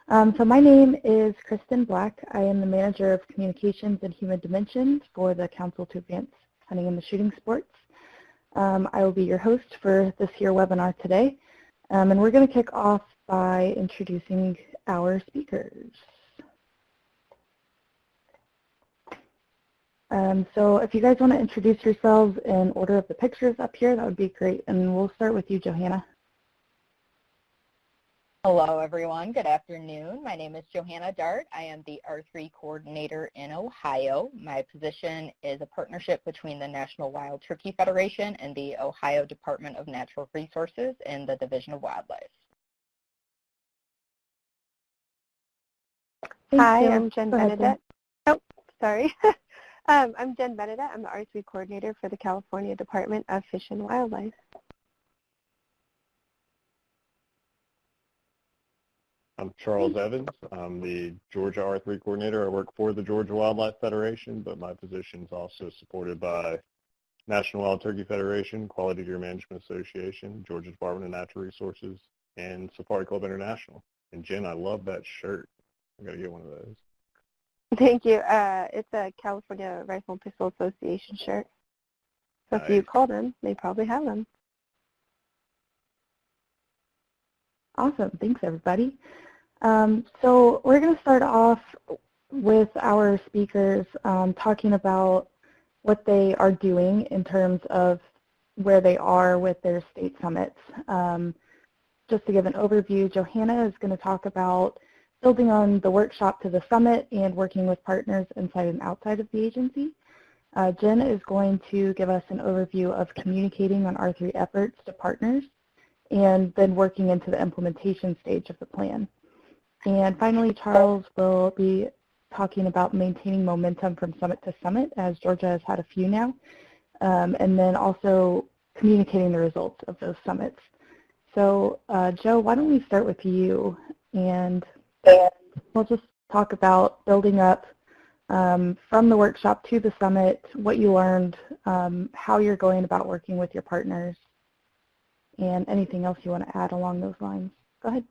So my name is Kristen Black. I am the Manager of Communications and Human Dimensions for the Council to Advance Hunting and the Shooting Sports. I will be your host for this here webinar today, and we're going to kick off by introducing our speakers. So if you guys want to introduce yourselves in order of the pictures up here, that would be great, and we'll start with you, Johanna. Hello, everyone. Good afternoon. My name is Johanna Dart. I am the R3 coordinator in Ohio. My position is a partnership between the National Wild Turkey Federation and the Ohio Department of Natural Resources in the Division of Wildlife. Hi, I'm Jen Benedet. Oh, sorry. I'm Jen Benedet. I'm the R3 coordinator for the California Department of Fish and Wildlife. I'm Charles Evans. I'm the Georgia R3 coordinator. I work for the Georgia Wildlife Federation, but my position is also supported by National Wild Turkey Federation, Quality Deer Management Association, Georgia Department of Natural Resources, and Safari Club International. And Jen, I love that shirt. I gotta get one of those. Thank you. It's a California Rifle and Pistol Association shirt. So Nice. if you call them, they probably have them. Awesome. Thanks, everybody. So we're going to start off with our speakers talking about what they are doing in terms of where they are with their state summits. Just to give an overview, Johanna is going to talk about building on the workshop to the summit and working with partners inside and outside of the agency. Jen is going to give us an overview of communicating on R3 efforts to partners and then working into the implementation stage of the plan. And finally, Charles will be talking about maintaining momentum from summit to summit, as Georgia has had a few now, and then also communicating the results of those summits. So Joe, why don't we start with you, and we'll just talk about building up from the workshop to the summit, what you learned, how you're going about working with your partners, and anything else you want to add along those lines. Go ahead.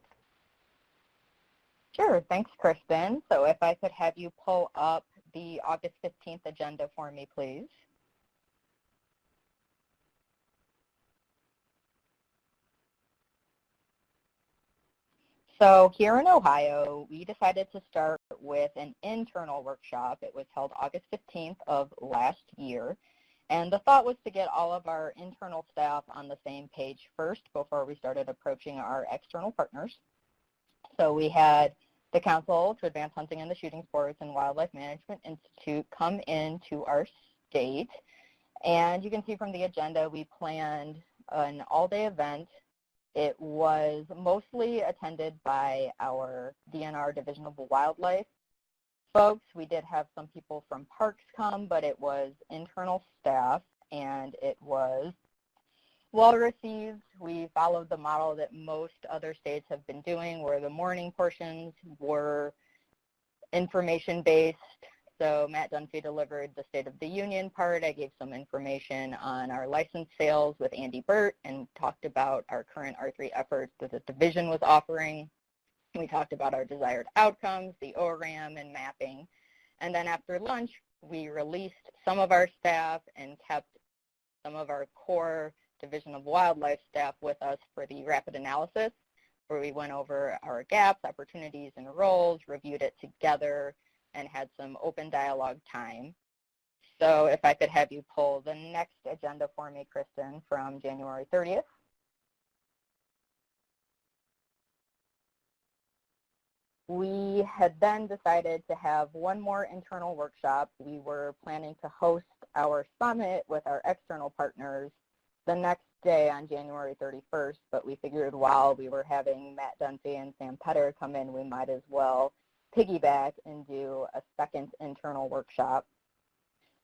Sure. Thanks, Kristen. So if I could have you pull up the August 15th agenda for me, please. So here in Ohio, we decided to start with an internal workshop. It was held August 15th of last year. And the thought was to get all of our internal staff on the same page first before we started approaching our external partners. So we had the Council to Advance Hunting and the Shooting Sports and Wildlife Management Institute come into our state. And you can see from the agenda, we planned an all-day event. It was mostly attended by our DNR Division of Wildlife folks. We did have some people from parks come, but it was internal staff, and it was well received. We followed the model that most other states have been doing, where the morning portions were information-based. So Matt Dunphy delivered the State of the Union part. I gave some information on our license sales with Andy Burt and talked about our current R3 efforts that the division was offering. We talked about our desired outcomes, the ORAM, and mapping. And then after lunch, we released some of our staff and kept some of our core Division of Wildlife staff with us for the rapid analysis, where we went over our gaps, opportunities, and roles, reviewed it together, and had some open dialogue time. So if I could have you pull the next agenda for me, Kristen, from January 30th. We had then decided to have one more internal workshop. We were planning to host our summit with our external partners the next day on January 31st, but we figured while we were having Matt Dunphy and Sam Petter come in, we might as well piggyback and do a second internal workshop.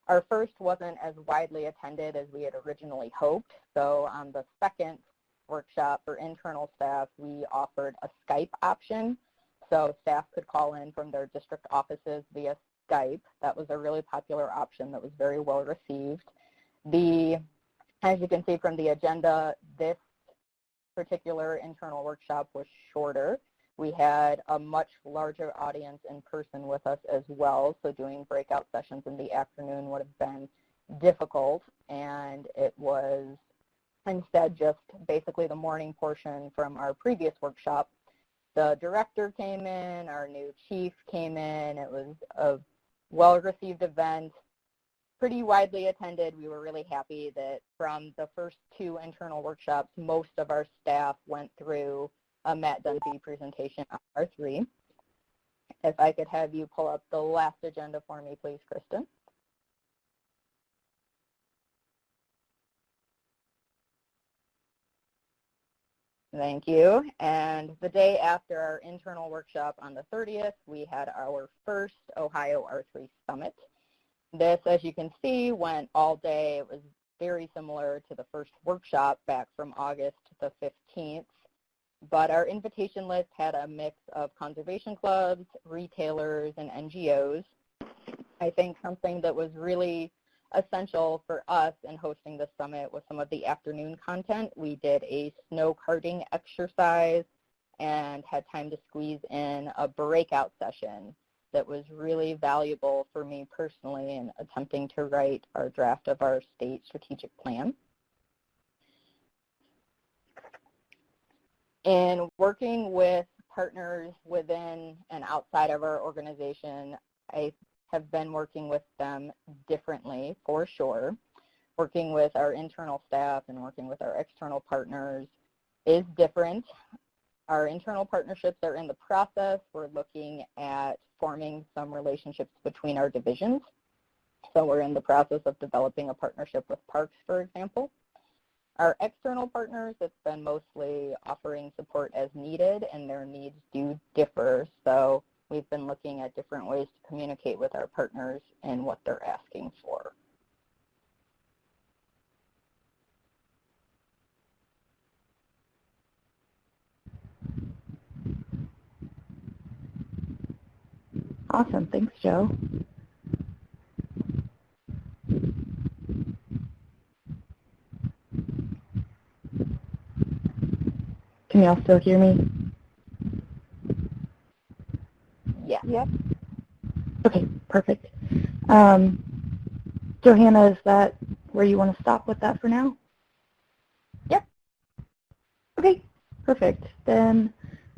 Our first wasn't as widely attended as we had originally hoped, so on the second workshop for internal staff, we offered a Skype option. So staff could call in from their district offices via Skype. That was a really popular option that was very well received. As you can see from the agenda, this particular internal workshop was shorter. We had a much larger audience in person with us as well, so doing breakout sessions in the afternoon would have been difficult, and it was instead just basically the morning portion from our previous workshop. The director came in, our new chief came in. It was a well-received event, pretty widely attended. We were really happy that from the first 2 internal workshops, most of our staff went through a Matt Dunphy presentation on R3. If I could have you pull up the last agenda for me, please, Kristen. Thank you. And the day after our internal workshop on the 30th, we had our first Ohio R3 Summit. This, as you can see, went all day. It was very similar to the first workshop back from August the 15th. But our invitation list had a mix of conservation clubs, retailers, and NGOs. I think something that was really essential for us in hosting the summit was some of the afternoon content. We did a snow karting exercise and had time to squeeze in a breakout session that was really valuable for me personally in attempting to write our draft of our state strategic plan. In working with partners within and outside of our organization, I have been working with them differently, for sure. Working with our internal staff and working with our external partners is different. Our internal partnerships are in the process. We're looking at forming some relationships between our divisions. So we're in the process of developing a partnership with Parks, for example. Our external partners, it's been mostly offering support as needed, and their needs do differ. So we've been looking at different ways to communicate with our partners and what they're asking for. Awesome. Thanks, Joe. Can y'all still hear me? Yeah. Yep. Okay, perfect. Johanna, is that where you want to stop with that for now? Yep. Okay, perfect. Then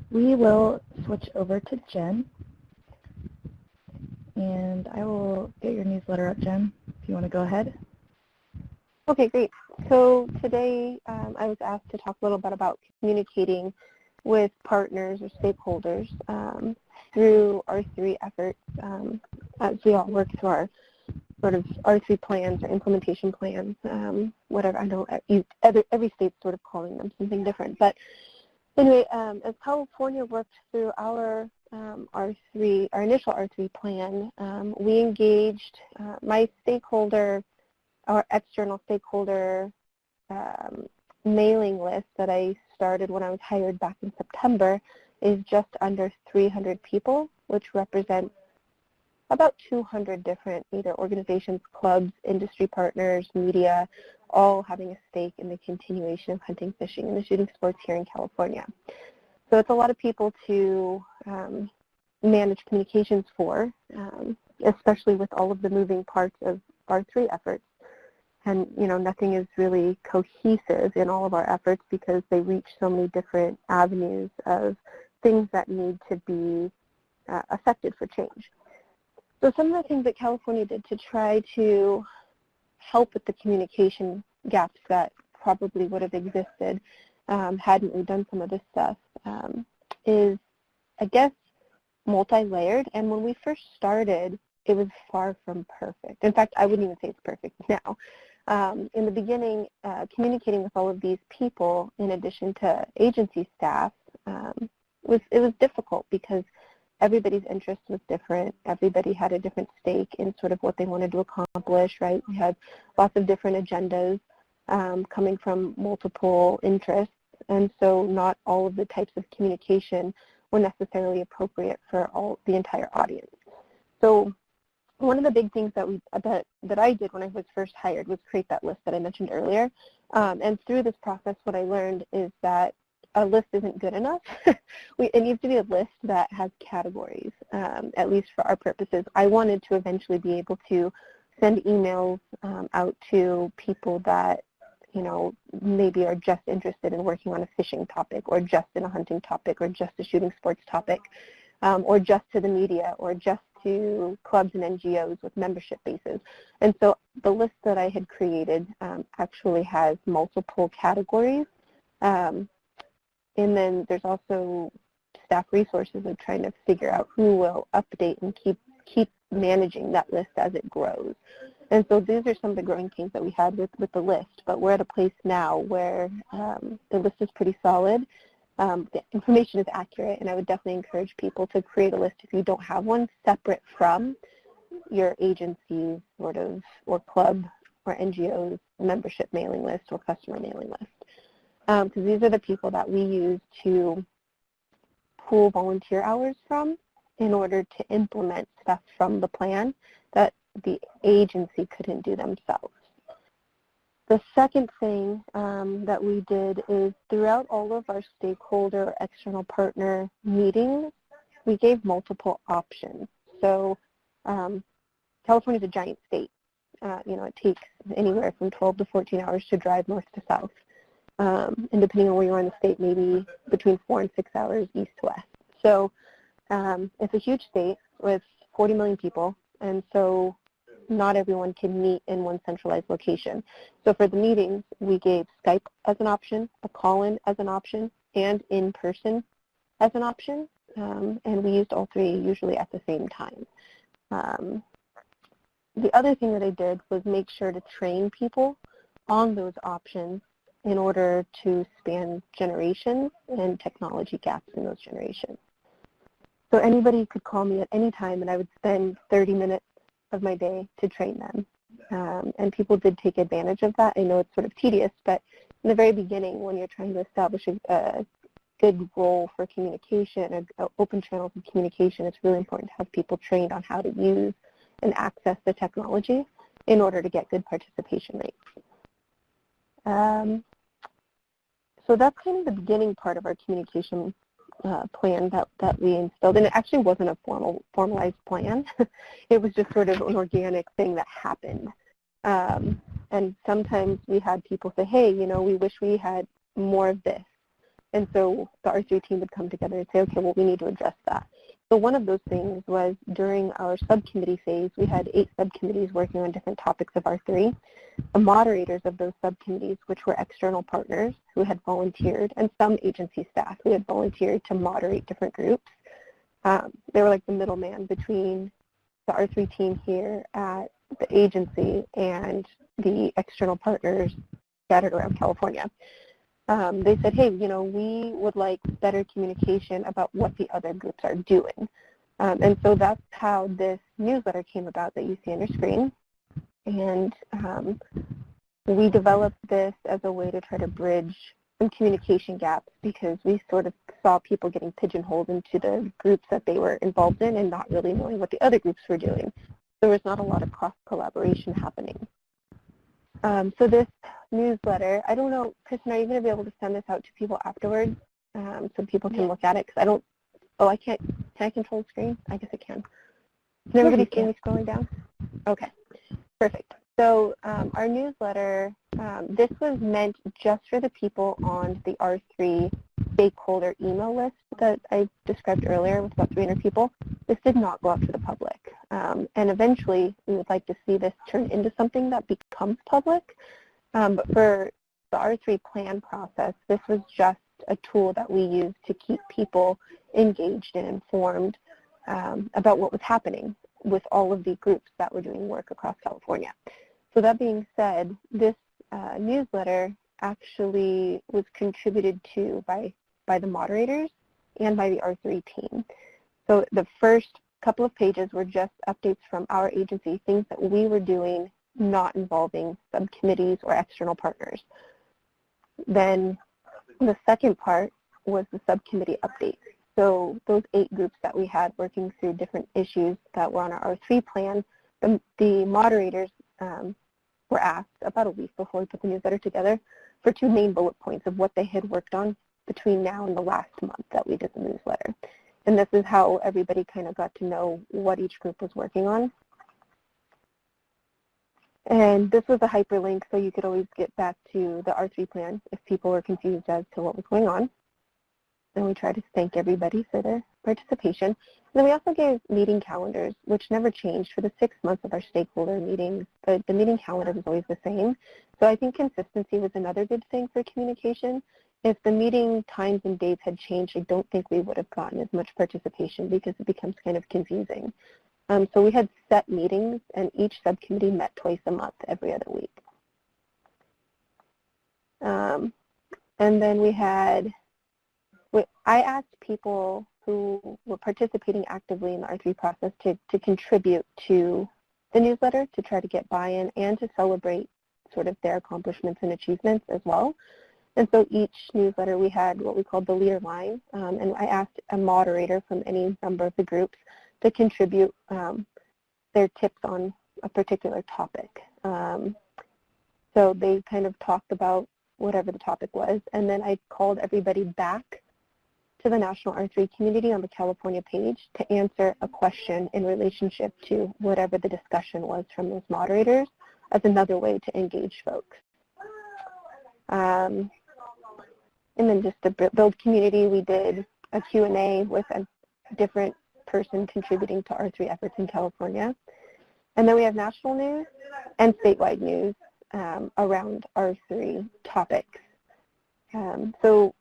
we will switch over to Jen. And I will get your newsletter up, Jen, if you want to go ahead. Okay, great. So today I was asked to talk a little bit about communicating with partners or stakeholders through R3 efforts as we all work through our sort of R3 plans or implementation plans, whatever. I know every state's sort of calling them something different. But anyway, as California worked through our initial R3 plan, we engaged my stakeholder, our external stakeholder mailing list that I started when I was hired back in September is just under 300 people, which represents about 200 different either organizations, clubs, industry partners, media, all having a stake in the continuation of hunting, fishing, and the shooting sports here in California. So it's a lot of people to manage communications for, especially with all of the moving parts of R3 efforts. And, you know, nothing is really cohesive in all of our efforts because they reach so many different avenues of things that need to be affected for change. So some of the things that California did to try to help with the communication gaps that probably would have existed hadn't we done some of this stuff is, I guess, multi-layered. And when we first started, it was far from perfect. In fact, I wouldn't even say it's perfect now. In the beginning, communicating with all of these people, in addition to agency staff, it was difficult because everybody's interest was different. Everybody had a different stake in sort of what they wanted to accomplish, right? We had lots of different agendas coming from multiple interests, and so not all of the types of communication were necessarily appropriate for the entire audience. So one of the big things that I did when I was first hired was create that list that I mentioned earlier. And through this process, what I learned is that a list isn't good enough. It needs to be a list that has categories, at least for our purposes. I wanted to eventually be able to send emails out to people that, you know, maybe are just interested in working on a fishing topic, or just in a hunting topic, or just a shooting sports topic, or just to the media, or just to clubs and NGOs with membership bases. And so the list that I had created actually has multiple categories. And then there's also staff resources of trying to figure out who will update and keep managing that list as it grows. And so these are some of the growing pains that we had with the list, but we're at a place now where the list is pretty solid. The information is accurate, and I would definitely encourage people to create a list if you don't have one, separate from your agency's sort of, or club or NGO's membership mailing list or customer mailing list. Because these are the people that we use to pool volunteer hours from in order to implement stuff from the plan that the agency couldn't do themselves. The second thing that we did is throughout all of our stakeholder external partner meetings, we gave multiple options. So California is a giant state. You know, it takes anywhere from 12 to 14 hours to drive north to south. And depending on where you are in the state, maybe between 4 and 6 hours east to west. So it's a huge state with 40 million people, and so not everyone can meet in one centralized location. So for the meetings, we gave Skype as an option, a call-in as an option, and in-person as an option, and we used all three usually at the same time. The other thing that I did was make sure to train people on those options in order to span generations and technology gaps in those generations. So anybody could call me at any time, and I would spend 30 minutes of my day to train them. And people did take advantage of that. I know it's sort of tedious, but in the very beginning, when you're trying to establish a good role for communication, open channels of communication, it's really important to have people trained on how to use and access the technology in order to get good participation rates. So that's kind of the beginning part of our communication plan that we instilled, and it actually wasn't a formalized plan. It was just sort of an organic thing that happened. And sometimes we had people say, hey, you know, we wish we had more of this. And so the R3 team would come together and say, okay, well, we need to address that. So one of those things was during our subcommittee phase, we had 8 subcommittees working on different topics of R3. The moderators of those subcommittees, which were external partners who had volunteered, and some agency staff who had volunteered to moderate different groups. They were like the middleman between the R3 team here at the agency and the external partners scattered around California. They said, hey, you know, we would like better communication about what the other groups are doing. And so that's how this newsletter came about that you see on your screen. And we developed this as a way to try to bridge some communication gaps because we sort of saw people getting pigeonholed into the groups that they were involved in and not really knowing what the other groups were doing. There was not a lot of cross-collaboration happening. So this newsletter, I don't know, Kristen, are you going to be able to send this out to people afterwards so people can look at it? Because I don't, can I control the screen? I guess I can. Can everybody see me scrolling down? Okay, perfect. So our newsletter, this was meant just for the people on the R3 stakeholder email list that I described earlier with about 300 people. This did not go out to the public. And eventually, we would like to see this turn into something that becomes public. But for the R3 plan process, this was just a tool that we used to keep people engaged and informed about what was happening with all of the groups that were doing work across California. So that being said, this newsletter actually was contributed to by the moderators and by the R3 team. So the first couple of pages were just updates from our agency, things that we were doing not involving subcommittees or external partners. Then the second part was the subcommittee updates. So those 8 groups that we had working through different issues that were on our R3 plan, the moderators were asked about a week before we put the newsletter together for 2 main bullet points of what they had worked on between now and the last month that we did the newsletter. And this is how everybody kind of got to know what each group was working on. And this was a hyperlink, so you could always get back to the R3 plan if people were confused as to what was going on. And we tried to thank everybody for their participation. And then we also gave meeting calendars, which never changed for the 6 months of our stakeholder meetings. The meeting calendar was always the same. So I think consistency was another good thing for communication. If the meeting times and dates had changed, I don't think we would have gotten as much participation because it becomes kind of confusing. So we had set meetings, and each subcommittee met twice a month, every other week. And then I asked people who were participating actively in the R3 process to contribute to the newsletter, to try to get buy-in and to celebrate sort of their accomplishments and achievements as well. And so each newsletter we had what we called the leader line, and I asked a moderator from any number of the groups to contribute their tips on a particular topic. So they kind of talked about whatever the topic was, and then I called everybody back to the National R3 community on the California page to answer a question in relationship to whatever the discussion was from those moderators as another way to engage folks. And then just to build community, we did a Q&A with a different person contributing to R3 efforts in California. And then we have national news and statewide news around R3 topics. So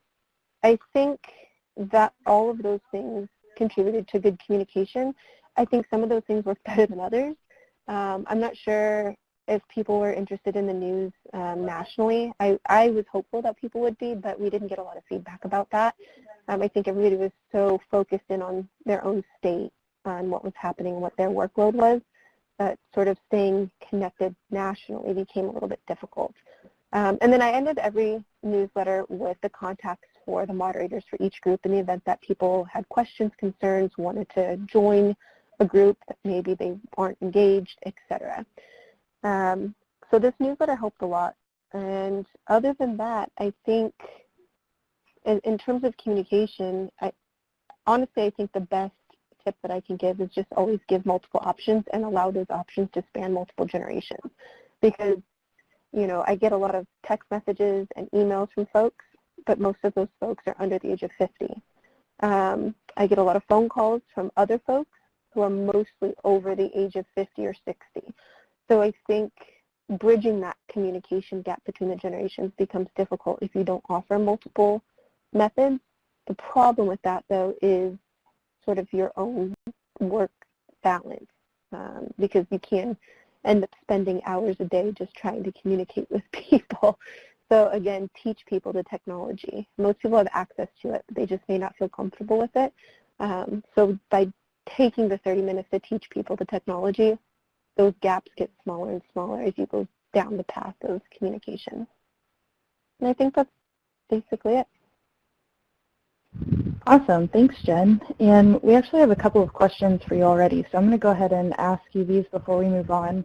I think that all of those things contributed to good communication. I think some of those things worked better than others. I'm not sure if people were interested in the news nationally. I was hopeful that people would be, but we didn't get a lot of feedback about that. I think everybody was so focused in on their own state, on what was happening, what their workload was, that sort of staying connected nationally became a little bit difficult. And then I ended every newsletter with the contacts for the moderators for each group in the event that people had questions, concerns, wanted to join a group that maybe they aren't engaged, etc. So this newsletter helped a lot. And other than that, I think in terms of communication, honestly, I think the best tip that I can give is just always give multiple options and allow those options to span multiple generations. Because, you know, I get a lot of text messages and emails from folks, but most of those folks are under the age of 50. I get a lot of phone calls from other folks who are mostly over the age of 50 or 60. So I think bridging that communication gap between the generations becomes difficult if you don't offer multiple methods. The problem with that, though, is sort of your own work balance, because you can end up spending hours a day just trying to communicate with people. So again, teach people the technology. Most people have access to it, but they just may not feel comfortable with it. So by taking the 30 minutes to teach people the technology, those gaps get smaller and smaller as you go down the path of communication. And I think that's basically it. Awesome. Thanks, Jen. And we actually have a couple of questions for you already, so I'm going to go ahead and ask you these before we move on.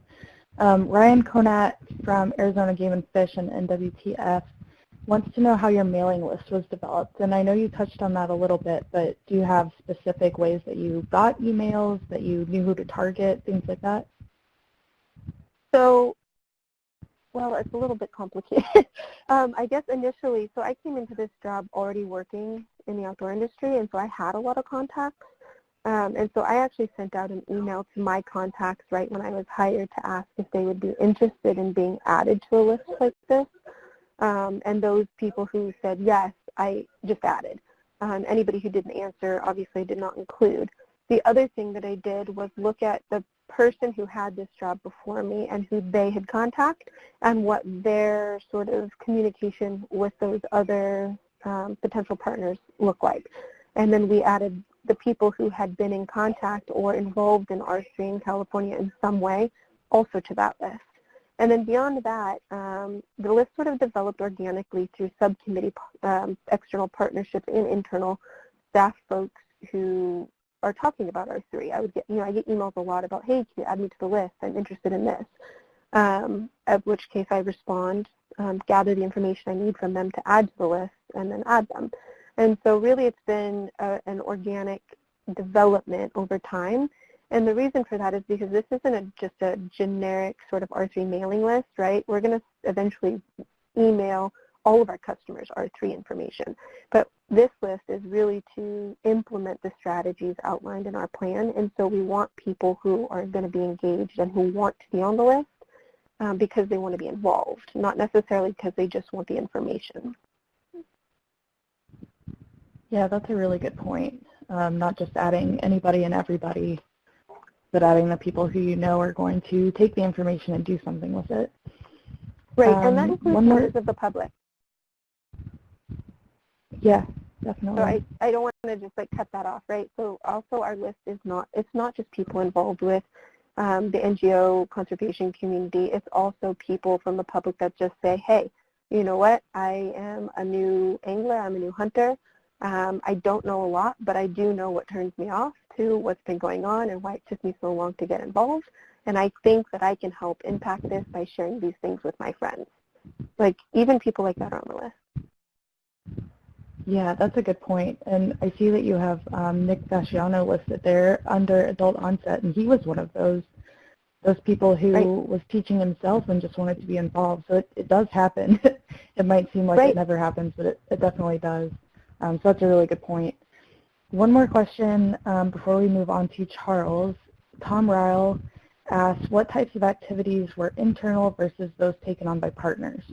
Ryan Conat from Arizona Game and Fish and NWTF wants to know how your mailing list was developed. And I know you touched on that a little bit, but do you have specific ways that you got emails, that you knew who to target, things like that? So, well, it's a little bit complicated. I guess initially, so I came into this job already working in the outdoor industry, and so I had a lot of contacts. And so I actually sent out an email to my contacts right when I was hired to ask if they would be interested in being added to a list like this. And those people who said yes, I just added. Anybody who didn't answer obviously did not include. The other thing that I did was look at the person who had this job before me and who they had contacted and what their sort of communication with those other potential partners looked like. And then we added the people who had been in contact or involved in R3 in California in some way also to that list. And then beyond that, the list sort of developed organically through subcommittee external partnerships and internal staff folks who are talking about R3. I get emails a lot about, hey, can you add me to the list? I'm interested in this. at which case I respond, gather the information I need from them to add to the list, and then add them. And so really it's been an organic development over time. And the reason for that is because this isn't just a generic sort of R3 mailing list, right? We're going to eventually email all of our customers R3 information. But this list is really to implement the strategies outlined in our plan. And so we want people who are going to be engaged and who want to be on the list because they want to be involved, not necessarily because they just want the information. Yeah, that's a really good point. Not just adding anybody and everybody, but adding the people who you know are going to take the information and do something with it. Right, and that includes members of the public. Yeah, definitely. So I don't want to just like cut that off, right? So also our list is not, it's not just people involved with the NGO conservation community. It's also people from the public that just say, hey, you know what, I am a new angler, I'm a new hunter. I don't know a lot, but I do know what turns me off to what's been going on and why it took me so long to get involved. And I think that I can help impact this by sharing these things with my friends. Like, even people like that are on the list. Yeah, that's a good point. And I see that you have Nick Fasciano listed there under adult onset, and he was one of those people who was teaching himself and just wanted to be involved. So it does happen. It might seem like it never happens, but it definitely does. So that's a really good point. One more question before we move on to Charles. Tom Ryle asked, what types of activities were internal versus those taken on by partners?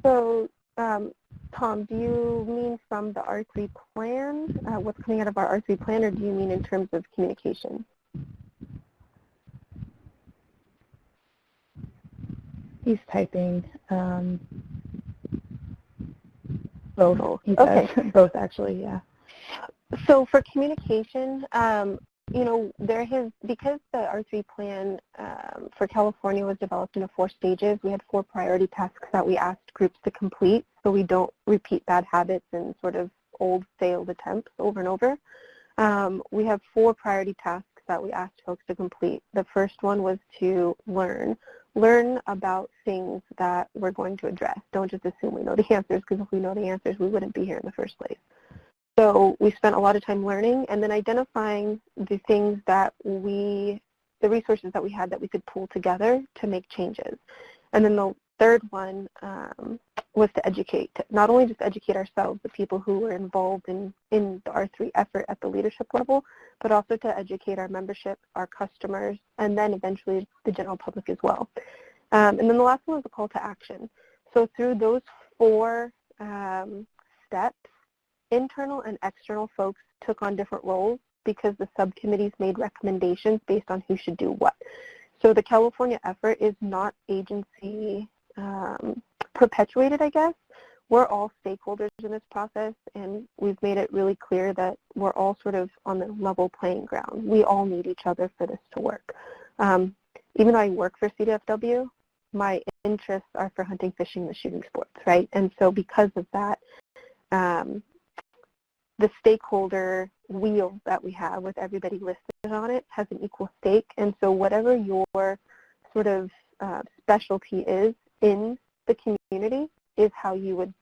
So, Tom, do you mean from the R3 plan, what's coming out of our R3 plan, or do you mean in terms of communication? He's typing. Both. He says both, actually, yeah. So for communication, you know, because the R3 plan for California was developed into 4 stages, we had 4 priority tasks that we asked groups to complete so we don't repeat bad habits and sort of old failed attempts over and over. We have 4 priority tasks that we asked folks to complete. The first one was to learn about things that we're going to address. Don't just assume we know the answers, because if we know the answers, we wouldn't be here in the first place. So we spent a lot of time learning and then identifying the things that the resources that we had that we could pull together to make changes. And then the third one was to educate, not only just educate ourselves, the people who were involved in the R3 effort at the leadership level, but also to educate our membership, our customers, and then eventually the general public as well. And then the last one was a call to action. So through those 4 steps, internal and external folks took on different roles because the subcommittees made recommendations based on who should do what. So the California effort is not agency perpetuated, I guess. We're all stakeholders in this process, and we've made it really clear that we're all sort of on the level playing ground. We all need each other for this to work. Even though I work for CDFW, my interests are for hunting, fishing, and shooting sports, right? And so because of that, the stakeholder wheel that we have with everybody listed on it has an equal stake. And so whatever your sort of specialty is in the community is how you would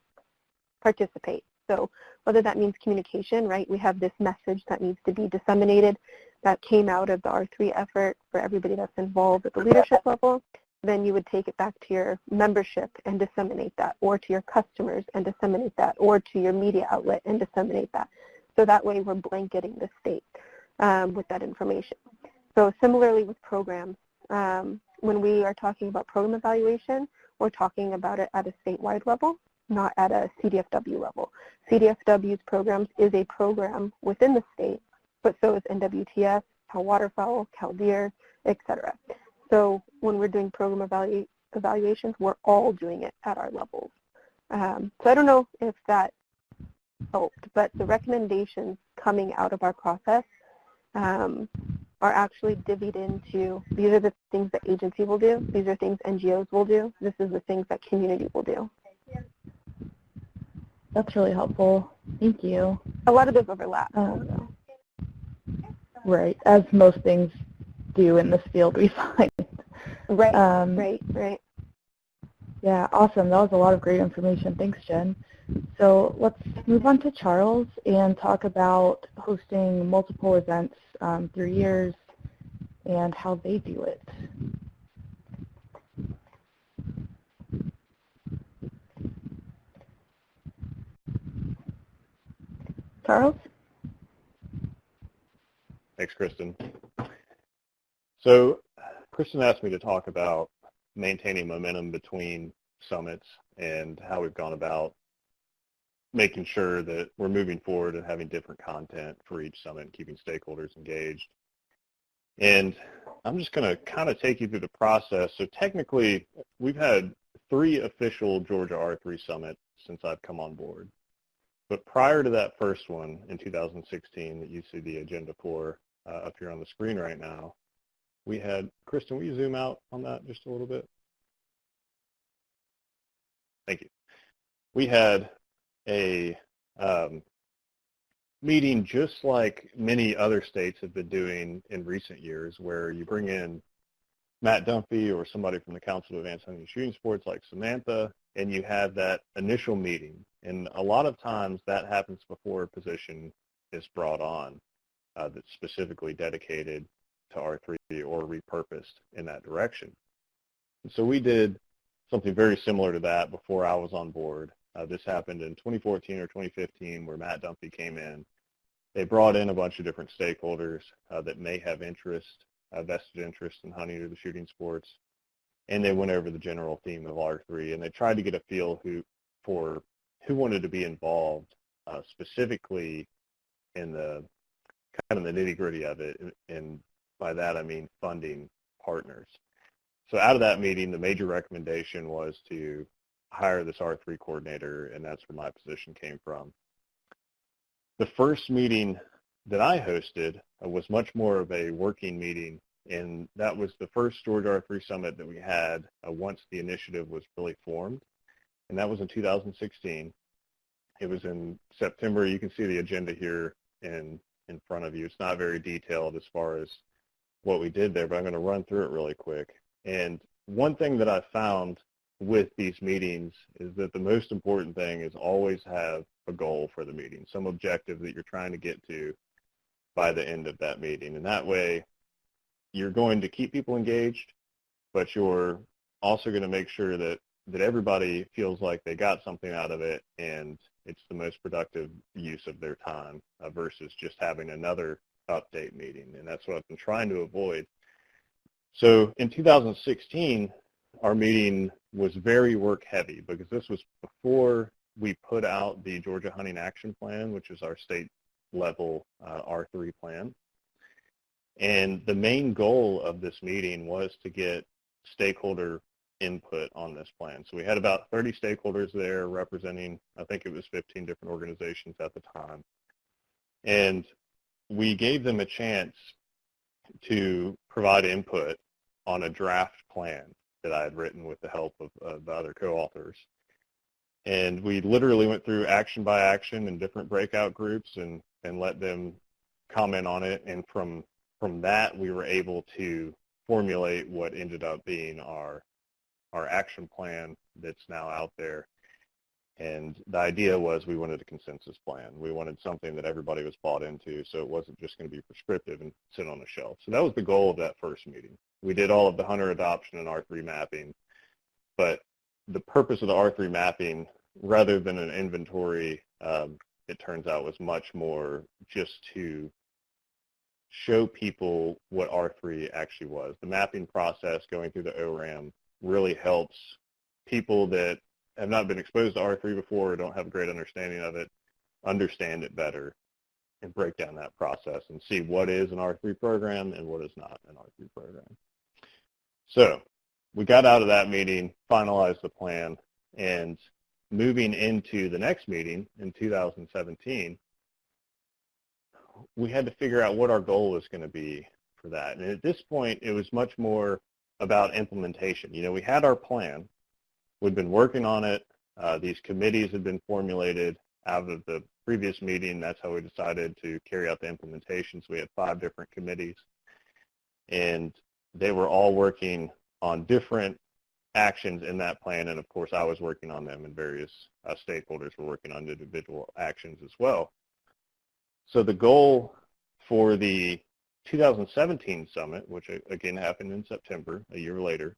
participate. So whether that means communication, right? We have this message that needs to be disseminated that came out of the R3 effort for everybody that's involved at the leadership level. Then you would take it back to your membership and disseminate that, or to your customers and disseminate that, or to your media outlet and disseminate that. So that way we're blanketing the state with that information. So similarly with programs, when we are talking about program evaluation, we're talking about it at a statewide level, not at a CDFW level. CDFW's programs is a program within the state, but so is NWTS, Cal Waterfowl, Cal Deer, etc. So when we're doing program evaluations, we're all doing it at our levels. So I don't know if that helped, but the recommendations coming out of our process are actually divvied into, these are the things that agency will do, these are things NGOs will do, this is the things that community will do. That's really helpful. Thank you. A lot of those overlap. Right, as most things do in this field, we find. Right, Um, right. Yeah, awesome. That was a lot of great information. Thanks, Jen. So let's move on to Charles and talk about hosting multiple events through years and how they do it. Charles? Thanks, Kristen. So Kristen asked me to talk about maintaining momentum between summits and how we've gone about making sure that we're moving forward and having different content for each summit and keeping stakeholders engaged. And I'm just going to kind of take you through the process. So technically, we've had 3 official Georgia R3 summits since I've come on board. But prior to that first one in 2016 that you see the agenda for up here on the screen right now, we had, Kristen, will you zoom out on that just a little bit? Thank you. We had a meeting just like many other states have been doing in recent years, where you bring in Matt Dunphy or somebody from the Council of Advanced Hunting and Shooting Sports like Samantha, and you have that initial meeting. And a lot of times that happens before a position is brought on that's specifically dedicated to R3 or repurposed in that direction. And so we did something very similar to that before I was on board. This happened in 2014 or 2015, where Matt Dunphy came in. They brought in a bunch of different stakeholders that may have interest, vested interest in hunting or the shooting sports, and they went over the general theme of R3, and they tried to get a feel for who wanted to be involved, specifically in the kind of the nitty-gritty of it, and by that I mean funding partners. So out of that meeting, the major recommendation was to hire this R3 coordinator, and that's where my position came from. The first meeting that I hosted was much more of a working meeting, and that was the first Georgia R3 Summit that we had once the initiative was really formed, and that was in 2016. It was in September. You can see the agenda here in front of you. It's not very detailed as far as what we did there, but I'm going to run through it really quick. And one thing that I found with these meetings is that the most important thing is always have a goal for the meeting, some objective that you're trying to get to by the end of that meeting. And that way you're going to keep people engaged, but you're also going to make sure that everybody feels like they got something out of it and it's the most productive use of their time versus just having another update meeting. And that's what I've been trying to avoid. So in 2016, our meeting was very work heavy because this was before we put out the Georgia Hunting Action Plan, which is our state level R3 plan. And the main goal of this meeting was to get stakeholder input on this plan. So we had about 30 stakeholders there representing, I think it was 15 different organizations at the time. And we gave them a chance to provide input on a draft plan that I had written with the help of the other co-authors. And we literally went through action by action in different breakout groups and let them comment on it. And from that, we were able to formulate what ended up being our action plan that's now out there. And the idea was we wanted a consensus plan. We wanted something that everybody was bought into, so it wasn't just going to be prescriptive and sit on a shelf. So that was the goal of that first meeting. We did all of the hunter adoption and R3 mapping, but the purpose of the R3 mapping, rather than an inventory, it turns out was much more just to show people what R3 actually was. The mapping process going through the ORAM really helps people that have not been exposed to R3 before or don't have a great understanding of it, understand it better and break down that process and see what is an R3 program and what is not an R3 program. So we got out of that meeting, finalized the plan, and moving into the next meeting in 2017, we had to figure out what our goal was going to be for that. And at this point, it was much more about implementation. You know, we had our plan. We'd been working on it. These committees had been formulated out of the previous meeting. That's how we decided to carry out the implementation. So we had 5 different committees, and they were all working on different actions in that plan, and of course I was working on them, and various stakeholders were working on individual actions as well. So the goal for the 2017 summit, which again happened in September, a year later,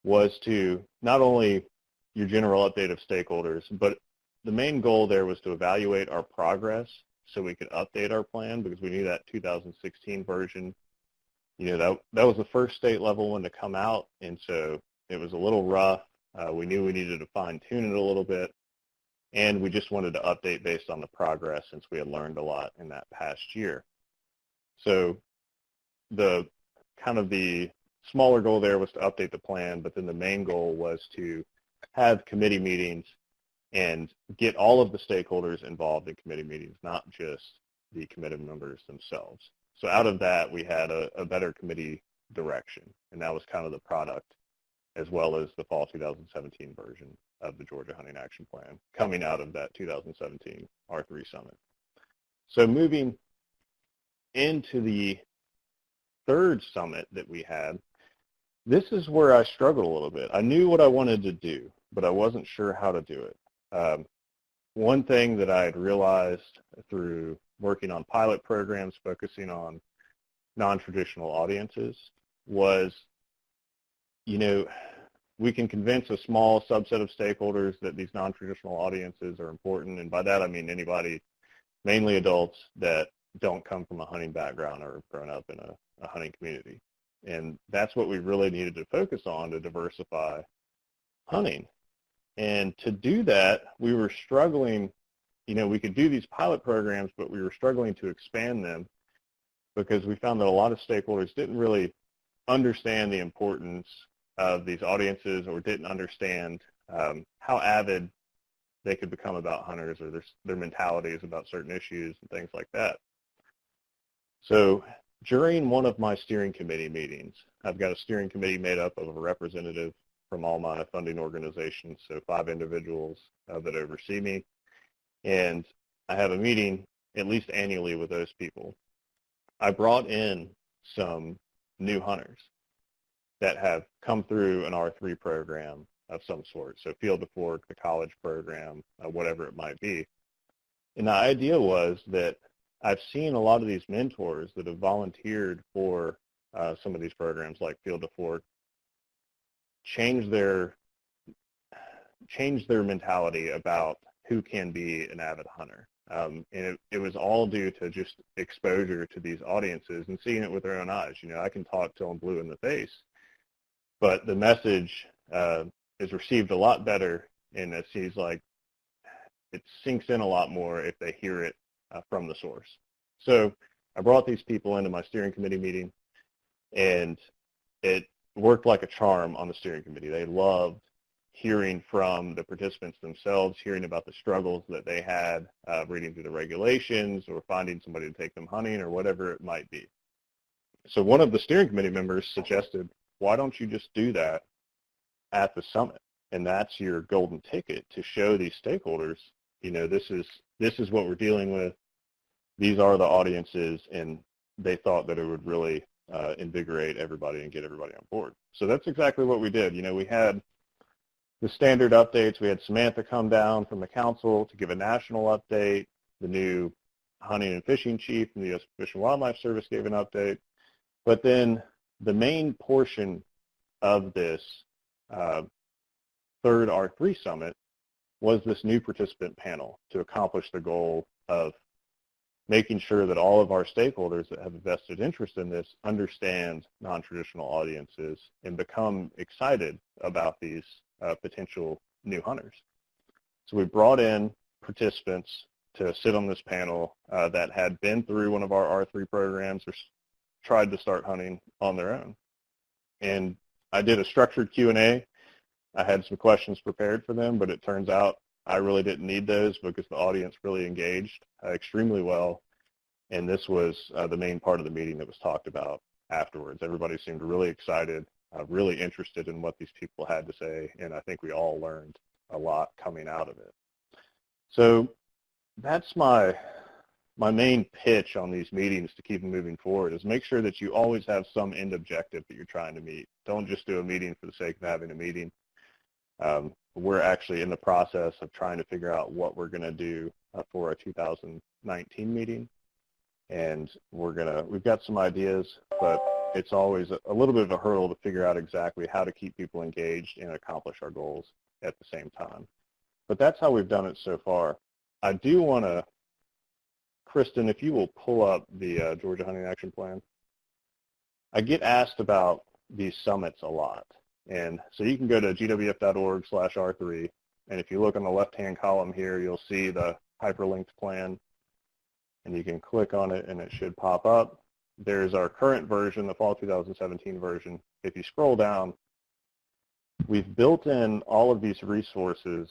was to not only your general update of stakeholders, but the main goal there was to evaluate our progress so we could update our plan, because we knew that 2016 version, that was the first state level one to come out, and so it was a little rough. We knew we needed to fine-tune it a little bit, and we just wanted to update based on the progress since we had learned a lot in that past year. So the smaller goal there was to update the plan, but then the main goal was to have committee meetings and get all of the stakeholders involved in committee meetings, not just the committee members themselves. So out of that, we had a better committee direction, and that was kind of the product, as well as the fall 2017 version of the Georgia Hunting Action Plan coming out of that 2017 R3 Summit. So moving into the third summit that we had, this is where I struggled a little bit. I knew what I wanted to do, but I wasn't sure how to do it. One thing that I had realized through working on pilot programs focusing on non-traditional audiences was, we can convince a small subset of stakeholders that these non-traditional audiences are important, and by that I mean anybody, mainly adults, that don't come from a hunting background or have grown up in a hunting community. And that's what we really needed to focus on to diversify hunting. And to do that, we were struggling. We could do these pilot programs, but we were struggling to expand them because we found that a lot of stakeholders didn't really understand the importance of these audiences, or didn't understand how avid they could become about hunters, or their mentalities about certain issues and things like that. So during one of my steering committee meetings, I've got a steering committee made up of a representative from all my funding organizations, so 5 individuals that oversee me, and I have a meeting at least annually with those people. I brought in some new hunters that have come through an R3 program of some sort, so Field to Fork, the college program, whatever it might be. And the idea was that I've seen a lot of these mentors that have volunteered for some of these programs like Field to Fork change their mentality about who can be an avid hunter. And it was all due to just exposure to these audiences and seeing it with their own eyes. I can talk till I'm blue in the face, but the message is received a lot better, and it seems like it sinks in a lot more if they hear it from the source. So I brought these people into my steering committee meeting, and it worked like a charm on the steering committee. They loved hearing from the participants themselves, hearing about the struggles that they had, reading through the regulations or finding somebody to take them hunting or whatever it might be. So one of the steering committee members suggested, why don't you just do that at the summit? And that's your golden ticket to show these stakeholders, this is what we're dealing with. These are the audiences, and they thought that it would really invigorate everybody and get everybody on board. So that's exactly what we did. We had the standard updates. We had Samantha come down from the council to give a national update. The new hunting and fishing chief from the U.S. Fish and Wildlife Service gave an update. But then the main portion of this third R3 summit was this new participant panel to accomplish the goal of making sure that all of our stakeholders that have a vested interest in this understand non-traditional audiences and become excited about these potential new hunters. So we brought in participants to sit on this panel that had been through one of our R3 programs or tried to start hunting on their own. And I did a structured Q&A. I had some questions prepared for them, but it turns out I really didn't need those because the audience really engaged extremely well. And this was the main part of the meeting that was talked about afterwards. Everybody seemed really excited, really interested in what these people had to say, and I think we all learned a lot coming out of it. So that's my my main pitch on these meetings to keep them moving forward is make sure that you always have some end objective that you're trying to meet. Don't just do a meeting for the sake of having a meeting. We're actually in the process of trying to figure out what we're going to do for our 2019 meeting. And we've got some ideas, but it's always a little bit of a hurdle to figure out exactly how to keep people engaged and accomplish our goals at the same time. But that's how we've done it so far. I do want to, Kristen, if you will pull up the Georgia Hunting Action Plan. I get asked about these summits a lot. And so you can go to gwf.org/R3, and if you look on the left-hand column here, you'll see the hyperlinked plan, and you can click on it, and it should pop up. There's our current version, the fall 2017 version. If you scroll down, we've built in all of these resources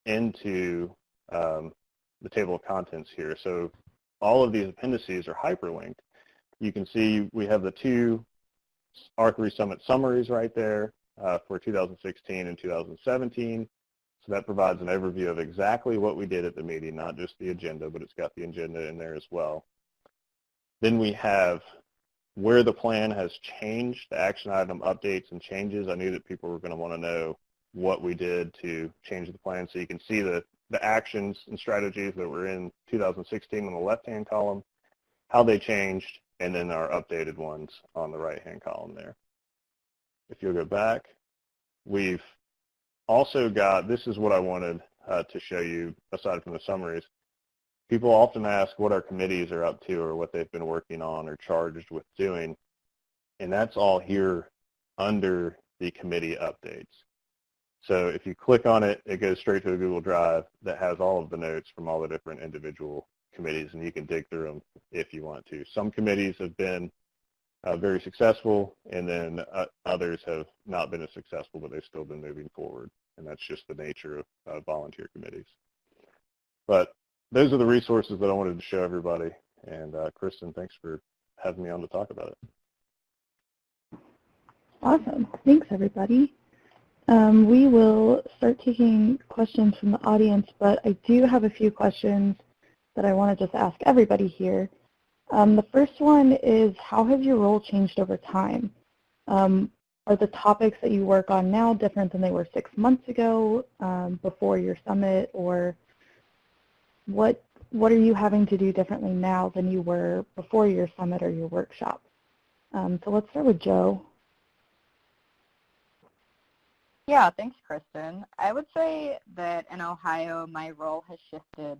into the table of contents here. So all of these appendices are hyperlinked. You can see we have the two R3 Summit summaries right there for 2016 and 2017. So that provides an overview of exactly what we did at the meeting, not just the agenda, but it's got the agenda in there as well. Then we have where the plan has changed, the action item updates and changes. I knew that people were going to want to know what we did to change the plan. So you can see the actions and strategies that were in 2016 on the left-hand column, how they changed, and then our updated ones on the right-hand column there. If you'll go back, we've also got, this is what I wanted to show you aside from the summaries. People often ask what our committees are up to or what they've been working on or charged with doing, and that's all here under the committee updates. So if you click on it, it goes straight to a Google Drive that has all of the notes from all the different individual committees, and you can dig through them if you want to. Some committees have been very successful, and then others have not been as successful, but they've still been moving forward, and that's just the nature of volunteer committees. But those are the resources that I wanted to show everybody, and Kristen, thanks for having me on to talk about it. Awesome. Thanks, everybody. We will start taking questions from the audience, but I do have a few questions that I want to just ask everybody here. The first one is, how has your role changed over time? Are the topics that you work on now different than they were 6 months ago, before your summit, or what are you having to do differently now than you were before your summit or your workshop? So let's start with Joe. Yeah, thanks, Kristen. I would say that in Ohio, my role has shifted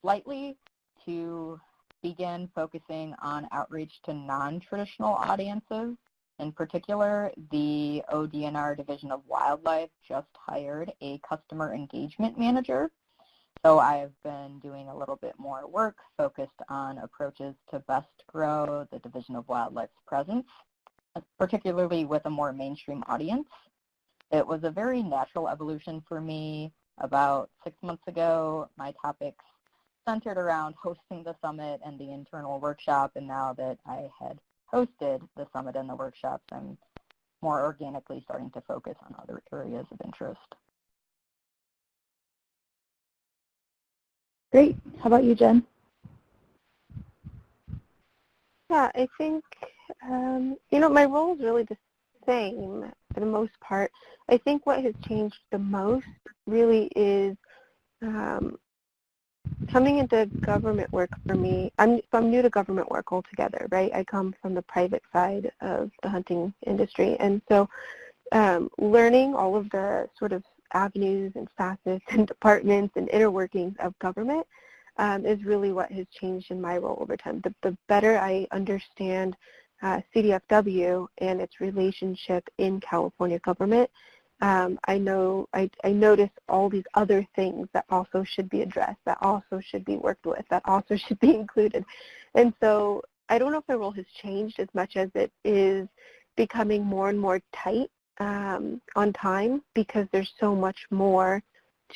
slightly to begin focusing on outreach to non-traditional audiences. In particular, the ODNR Division of Wildlife just hired a customer engagement manager. So I've been doing a little bit more work focused on approaches to best grow the Division of Wildlife's presence, particularly with a more mainstream audience. It was a very natural evolution for me. About 6 months ago, my topics centered around hosting the summit and the internal workshop, and now that I had hosted the summit and the workshops, I'm more organically starting to focus on other areas of interest. Great. How about you, Jen? Yeah, I think, my role is really the same for the most part. I think what has changed the most really is coming into government work for me. I'm new to government work altogether, right? I come from the private side of the hunting industry, and so learning all of the sort of avenues and facets and departments and inner workings of government is really what has changed in my role over time. The better I understand CDFW and its relationship in California government, I notice all these other things that also should be addressed, that also should be worked with, that also should be included. And so I don't know if my role has changed as much as it is becoming more and more tight on time, because there's so much more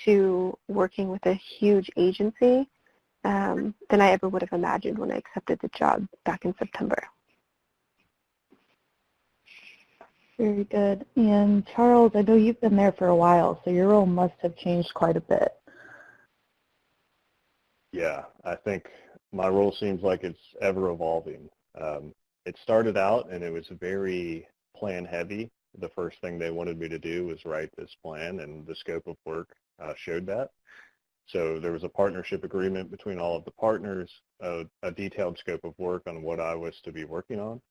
to working with a huge agency than I ever would have imagined when I accepted the job back in September. Very good. And Charles, I know you've been there for a while, so your role must have changed quite a bit. Yeah, I think my role seems like it's ever evolving. It started out and it was very plan heavy. The first thing they wanted me to do was write this plan, and the scope of work showed that. So there was a partnership agreement between all of the partners, a detailed scope of work on what I was to be working on.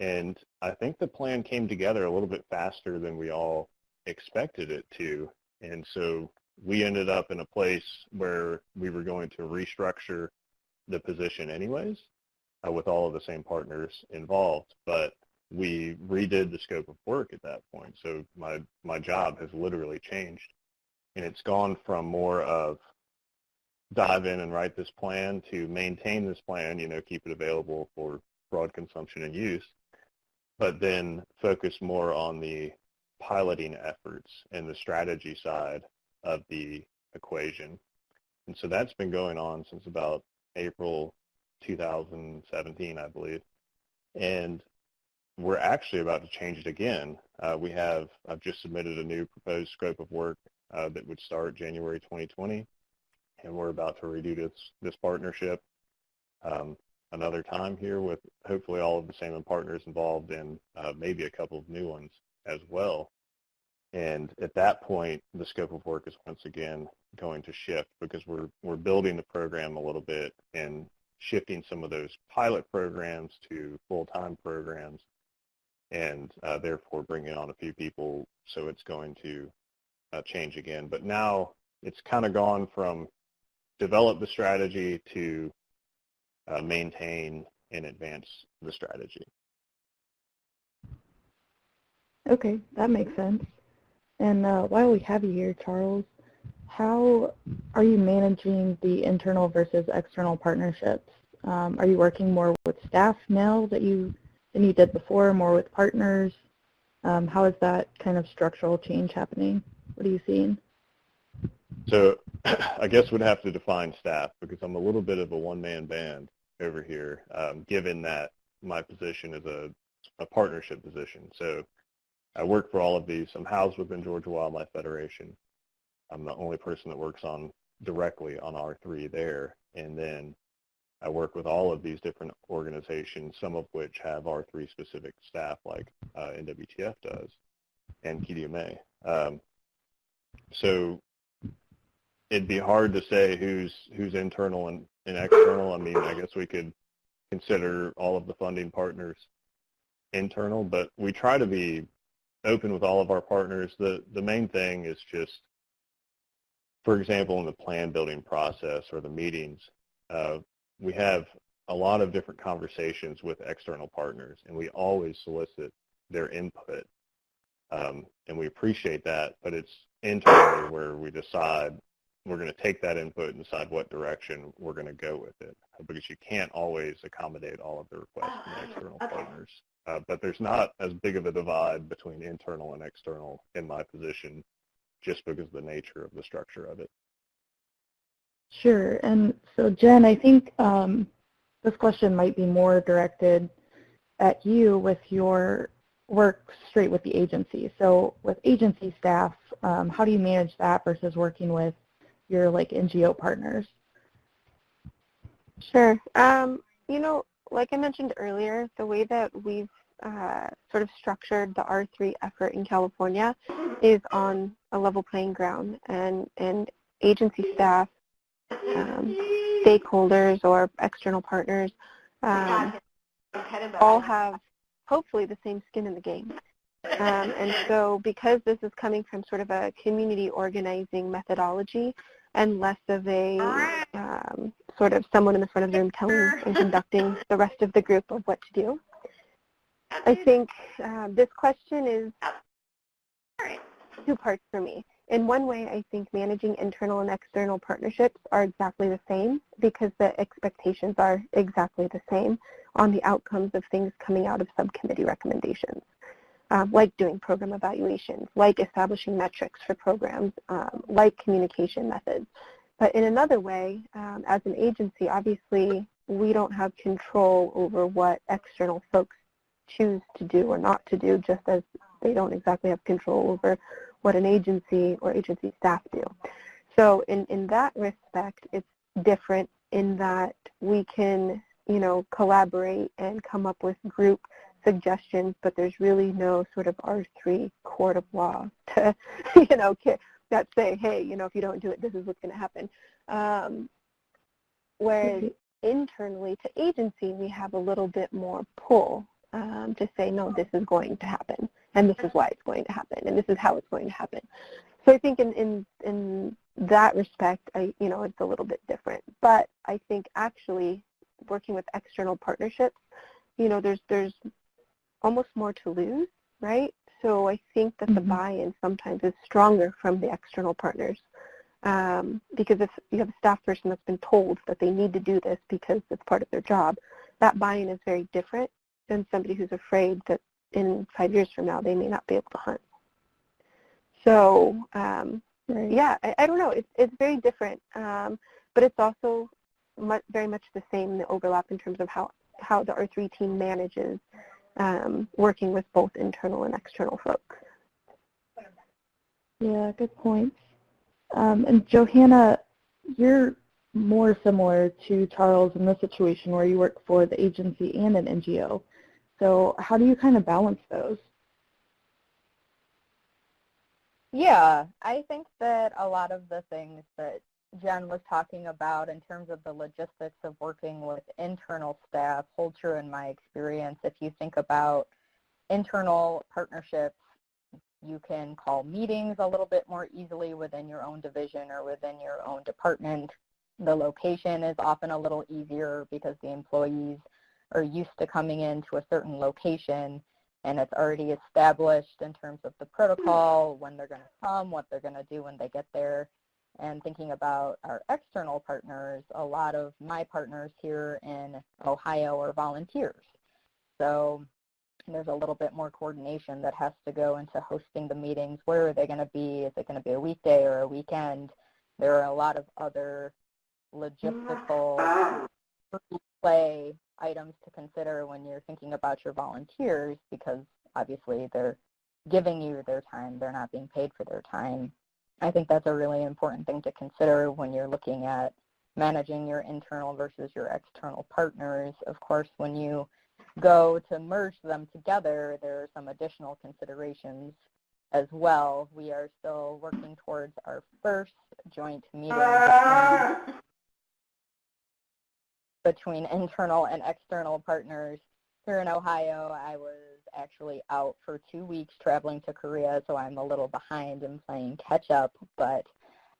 And I think the plan came together a little bit faster than we all expected it to. And so we ended up in a place where we were going to restructure the position anyways, with all of the same partners involved. But we redid the scope of work at that point. So my job has literally changed. And it's gone from more of dive in and write this plan to maintain this plan, keep it available for broad consumption and use, but then focus more on the piloting efforts and the strategy side of the equation. And so that's been going on since about April 2017, I believe. And we're actually about to change it again. I've just submitted a new proposed scope of work that would start January 2020, and we're about to redo this partnership another time here with hopefully all of the same partners involved and maybe a couple of new ones as well. And at that point, the scope of work is once again going to shift because we're building the program a little bit and shifting some of those pilot programs to full-time programs, and therefore bringing on a few people. So it's going to change again. But now it's kind of gone from develop the strategy to maintain and advance the strategy. Okay, that makes sense. And while we have you here, Charles, how are you managing the internal versus external partnerships? Are you working more with staff now than you did before, more with partners? How is that kind of structural change happening? What are you seeing? So I guess we'd have to define staff because I'm a little bit of a one-man band over here, given that my position is a partnership position. So I work for all of these. I'm housed within Georgia Wildlife Federation. I'm the only person that works directly on R3 there. And then I work with all of these different organizations, some of which have R3 specific staff like NWTF does and QDMA. So it'd be hard to say who's internal and external. I mean, I guess we could consider all of the funding partners internal, but we try to be open with all of our partners. The main thing is just, for example, in the plan building process or the meetings, we have a lot of different conversations with external partners, and we always solicit their input, and we appreciate that, but it's internally where we decide we're going to take that input and decide what direction we're going to go with it, because you can't always accommodate all of the requests from the external partners. But there's not as big of a divide between internal and external in my position just because of the nature of the structure of it. Sure. And so, Jen, I think this question might be more directed at you with your work straight with the agency. So with agency staff, how do you manage that versus working with your NGO partners? Sure. Like I mentioned earlier, the way that we've sort of structured the R3 effort in California is on a level playing ground, and agency staff, stakeholders or external partners all have hopefully the same skin in the game. And so because this is coming from sort of a community organizing methodology and less of a sort of someone in the front of the room telling and conducting the rest of the group of what to do, I think this question is two parts for me. In one way, I think managing internal and external partnerships are exactly the same because the expectations are exactly the same on the outcomes of things coming out of subcommittee recommendations, like doing program evaluations, like establishing metrics for programs, like communication methods. But in another way, as an agency, obviously, we don't have control over what external folks choose to do or not to do, just as they don't exactly have control over what an agency or agency staff do. So in that respect, it's different in that we can, collaborate and come up with group suggestions, but there's really no sort of R3 court of law to, that say, hey, if you don't do it, this is what's going to happen. Whereas internally to agency, we have a little bit more pull to say, no, this is going to happen, and this is why it's going to happen, and this is how it's going to happen. So I think in that respect, it's a little bit different. But I think actually working with external partnerships, there's almost more to lose, right? So I think that the buy-in sometimes is stronger from the external partners. Because if you have a staff person that's been told that they need to do this because it's part of their job, that buy-in is very different than somebody who's afraid that in 5 years from now they may not be able to hunt. So, yeah, I don't know. It's very different, but it's also very much the same, the overlap in terms of how the R3 team manages working with both internal and external folks. Yeah, good points. And Johanna, you're more similar to Charles in this situation where you work for the agency and an NGO. So how do you kind of balance those? Yeah, I think that a lot of the things that Jen was talking about in terms of the logistics of working with internal staff hold true in my experience. If you think about internal partnerships, you can call meetings a little bit more easily within your own division or within your own department. The location is often a little easier because the employees are used to coming into a certain location, and it's already established in terms of the protocol, when they're going to come, what they're going to do when they get there. And thinking about our external partners, a lot of my partners here in Ohio are volunteers. So there's a little bit more coordination that has to go into hosting the meetings. Where are they going to be? Is it going to be a weekday or a weekend? There are a lot of other logistical play items to consider when you're thinking about your volunteers, because obviously they're giving you their time. They're not being paid for their time. I think that's a really important thing to consider when you're looking at managing your internal versus your external partners. Of course, when you go to merge them together, there are some additional considerations as well. We are still working towards our first joint meeting between internal and external partners. Here in Ohio, I was actually out for 2 weeks traveling to Korea, so I'm a little behind and playing catch up, but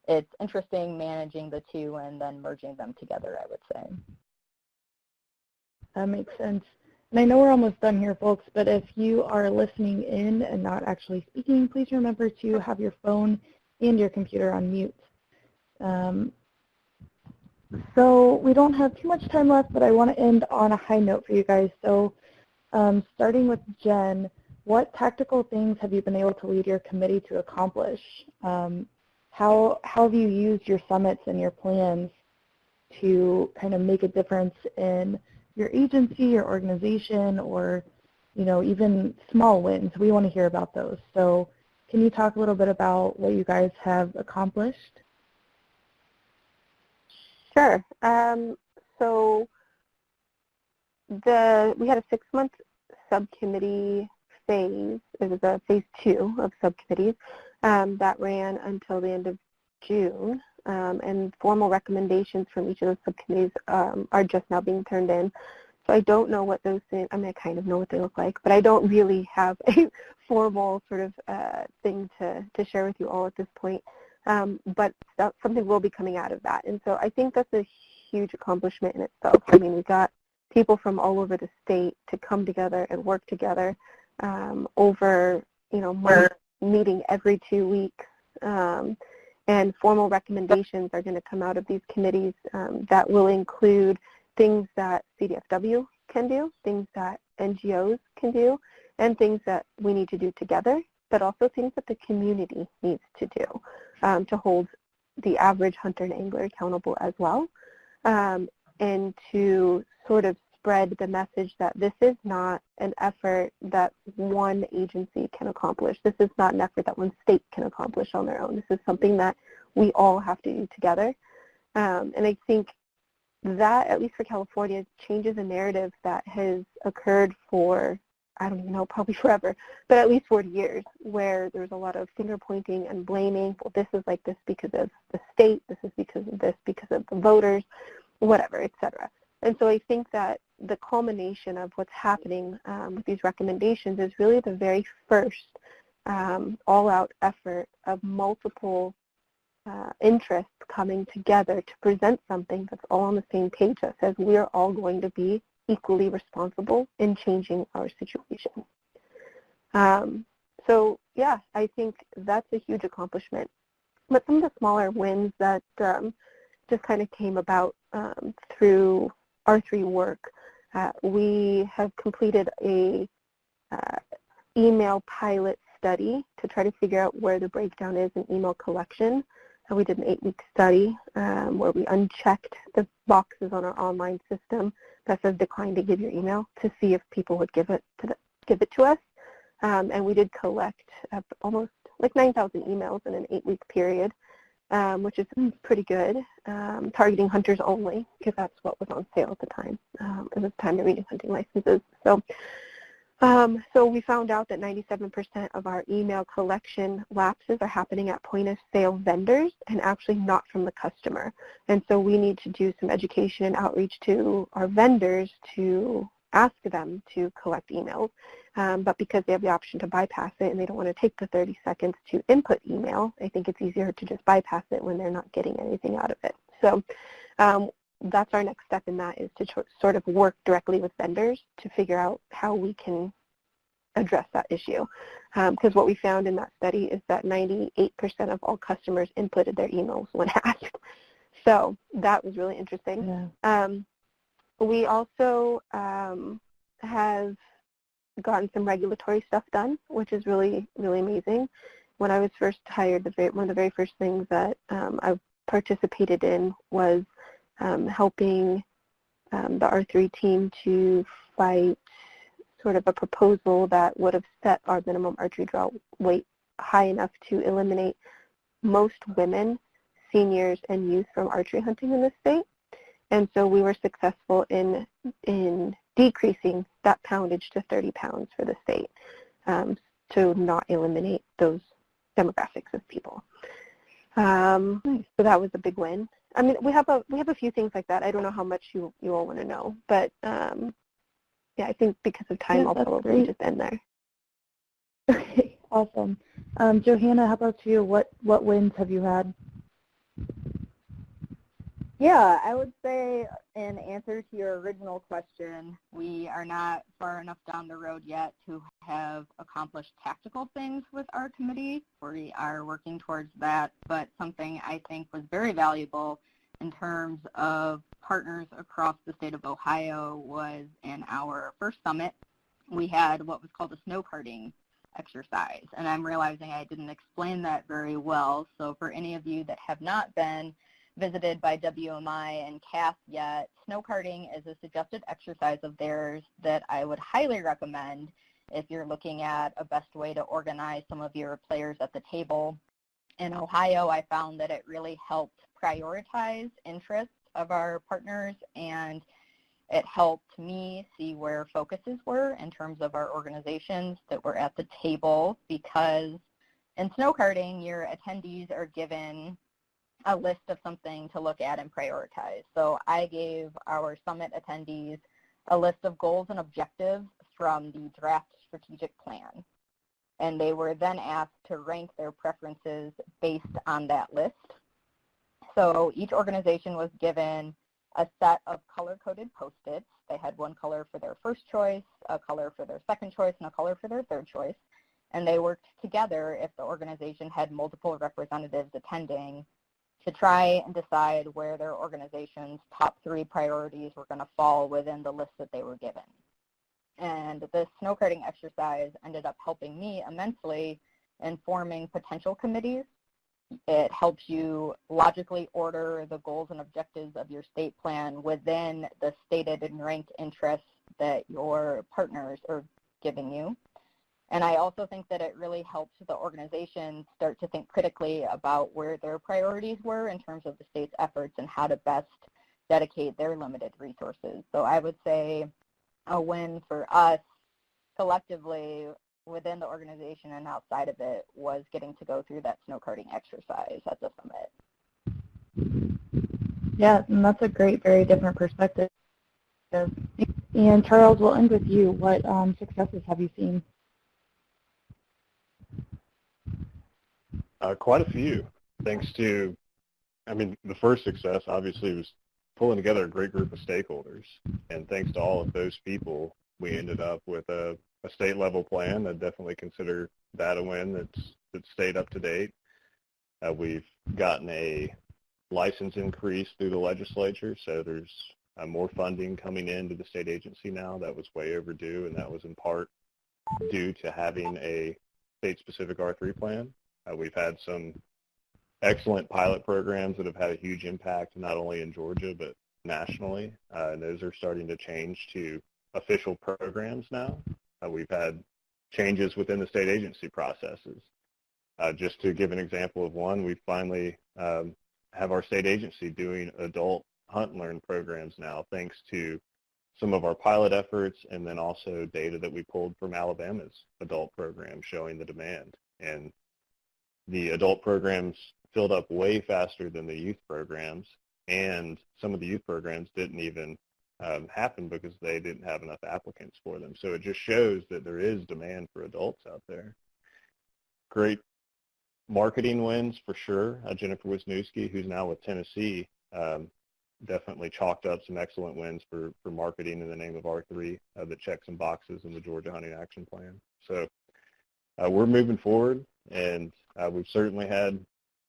it's interesting managing the two and then merging them together, I would say. That makes sense. And I know we're almost done here, folks, but if you are listening in and not actually speaking, please remember to have your phone and your computer on mute. So we don't have too much time left, but I want to end on a high note for you guys. So starting with Jen, what tactical things have you been able to lead your committee to accomplish? How have you used your summits and your plans to kind of make a difference in your agency, your organization, or even small wins? We want to hear about those. So can you talk a little bit about what you guys have accomplished? Sure. So we had a 6-month subcommittee phase. It was a phase 2 of subcommittees that ran until the end of June. And formal recommendations from each of those subcommittees are just now being turned in. So I don't know what those things, I mean, I kind of know what they look like, but I don't really have a formal sort of thing to share with you all at this point. But something will be coming out of that. And so I think that's a huge accomplishment in itself. I mean, we got people from all over the state to come together and work together over, months, meeting every 2 weeks. And formal recommendations are going to come out of these committees that will include things that CDFW can do, things that NGOs can do, and things that we need to do together, but also things that the community needs to do to hold the average hunter and angler accountable as well, and to sort of spread the message that this is not an effort that one agency can accomplish. This is not an effort that one state can accomplish on their own. This is something that we all have to do together. And I think that, at least for California, changes a narrative that has occurred for, I don't even know, probably forever, but at least 40 years, where there's a lot of finger pointing and blaming. Well, this is like this because of the state, this is because of this, because of the voters, whatever, etc. And so I think that the culmination of what's happening with these recommendations is really the very first all-out effort of multiple interests coming together to present something that's all on the same page that says we are all going to be equally responsible in changing our situation. So yeah, I think that's a huge accomplishment. But some of the smaller wins that just kind of came about through R3 work, we have completed a email pilot study to try to figure out where the breakdown is in email collection. And we did an 8-week study where we unchecked the boxes on our online system that says decline to give your email to see if people would give it to us. And we did collect almost like 9,000 emails in an 8-week period, which is pretty good, targeting hunters only, because that's what was on sale at the time. It was time to renew hunting licenses. So we found out that 97% of our email collection lapses are happening at point-of-sale vendors and actually not from the customer. And so we need to do some education and outreach to our vendors to ask them to collect emails. But because they have the option to bypass it and they don't want to take the 30 seconds to input email, I think it's easier to just bypass it when they're not getting anything out of it. So that's our next step in that, is to sort of work directly with vendors to figure out how we can address that issue. Because what we found in that study is that 98% of all customers inputted their emails when asked. So that was really interesting. Yeah. We also have gotten some regulatory stuff done, which is really, really amazing. When I was first hired, one of the very first things that I participated in was helping the R3 team to fight sort of a proposal that would have set our minimum archery draw weight high enough to eliminate most women, seniors, and youth from archery hunting in the state. And so we were successful in decreasing that poundage to 30 pounds for the state to not eliminate those demographics of people. So that was a big win. I mean, we have a few things like that. I don't know how much you all want to know, but yeah, I think because of time, I'll probably just end there. Okay, awesome. Johanna, how about you? What wins have you had? Yeah, I would say in answer to your original question, we are not far enough down the road yet to have accomplished tactical things with our committee. We are working towards that, but something I think was very valuable in terms of partners across the state of Ohio was in our first summit, we had what was called a snow carting exercise. And I'm realizing I didn't explain that very well. So for any of you that have not been visited by WMI and CAF yet, snow carting is a suggested exercise of theirs that I would highly recommend if you're looking at a best way to organize some of your players at the table. In Ohio, I found that it really helped prioritize interests of our partners, and it helped me see where focuses were in terms of our organizations that were at the table, because in snow karting, your attendees are given a list of something to look at and prioritize. So I gave our summit attendees a list of goals and objectives from the draft strategic plan. And they were then asked to rank their preferences based on that list. So each organization was given a set of color-coded Post-its. They had one color for their first choice, a color for their second choice, and a color for their third choice. And they worked together if the organization had multiple representatives attending to try and decide where their organization's top 3 priorities were going to fall within the list that they were given. And this snow karting exercise ended up helping me immensely in forming potential committees. It helps you logically order the goals and objectives of your state plan within the stated and ranked interests that your partners are giving you. And I also think that it really helps the organization start to think critically about where their priorities were in terms of the state's efforts and how to best dedicate their limited resources. So I would say a win for us collectively within the organization and outside of it was getting to go through that snow karting exercise at the summit. Yeah, and that's a great, very different perspective. And Charles, we'll end with you. What successes have you seen? Quite a few, thanks to, the first success obviously was pulling together a great group of stakeholders. And thanks to all of those people, we ended up with a state level plan. I'd definitely consider that a win that's stayed up to date. We've gotten a license increase through the legislature, so there's more funding coming into the state agency now. That was way overdue, and that was in part due to having a state-specific R3 plan. We've had some excellent pilot programs that have had a huge impact not only in Georgia but nationally, and those are starting to change to official programs now. We've had changes within the state agency processes. Just to give an example of one, we finally have our state agency doing adult hunt and learn programs now, thanks to some of our pilot efforts and then also data that we pulled from Alabama's adult program showing the demand. And the adult programs filled up way faster than the youth programs, and some of the youth programs didn't even happen because they didn't have enough applicants for them. So it just shows that there is demand for adults out there. Great marketing wins for sure. Jennifer Wisniewski, who's now with Tennessee, definitely chalked up some excellent wins for marketing in the name of R3 that check some boxes in the Georgia Hunting Action Plan. So we're moving forward, and we've certainly had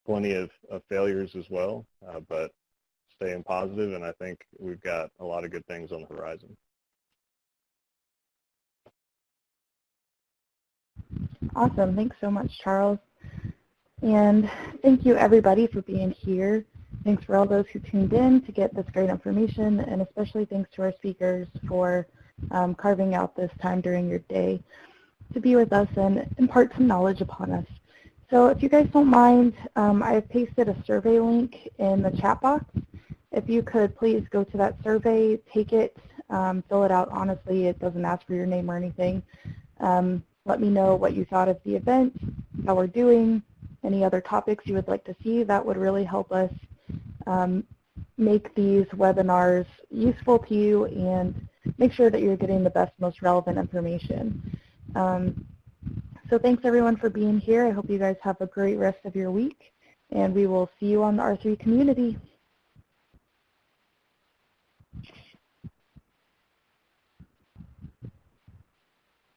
plenty of failures as well, but staying positive, and I think we've got a lot of good things on the horizon. Awesome. Thanks so much, Charles. And thank you, everybody, for being here. Thanks for all those who tuned in to get this great information, and especially thanks to our speakers for carving out this time during your day to be with us and impart some knowledge upon us. So if you guys don't mind, I have pasted a survey link in the chat box. If you could please go to that survey, take it, fill it out honestly. It doesn't ask for your name or anything. Let me know what you thought of the event, how we're doing, any other topics you would like to see. That would really help us make these webinars useful to you and make sure that you're getting the best, most relevant information. So thanks everyone for being here. I hope you guys have a great rest of your week, and we will see you on the R3 community.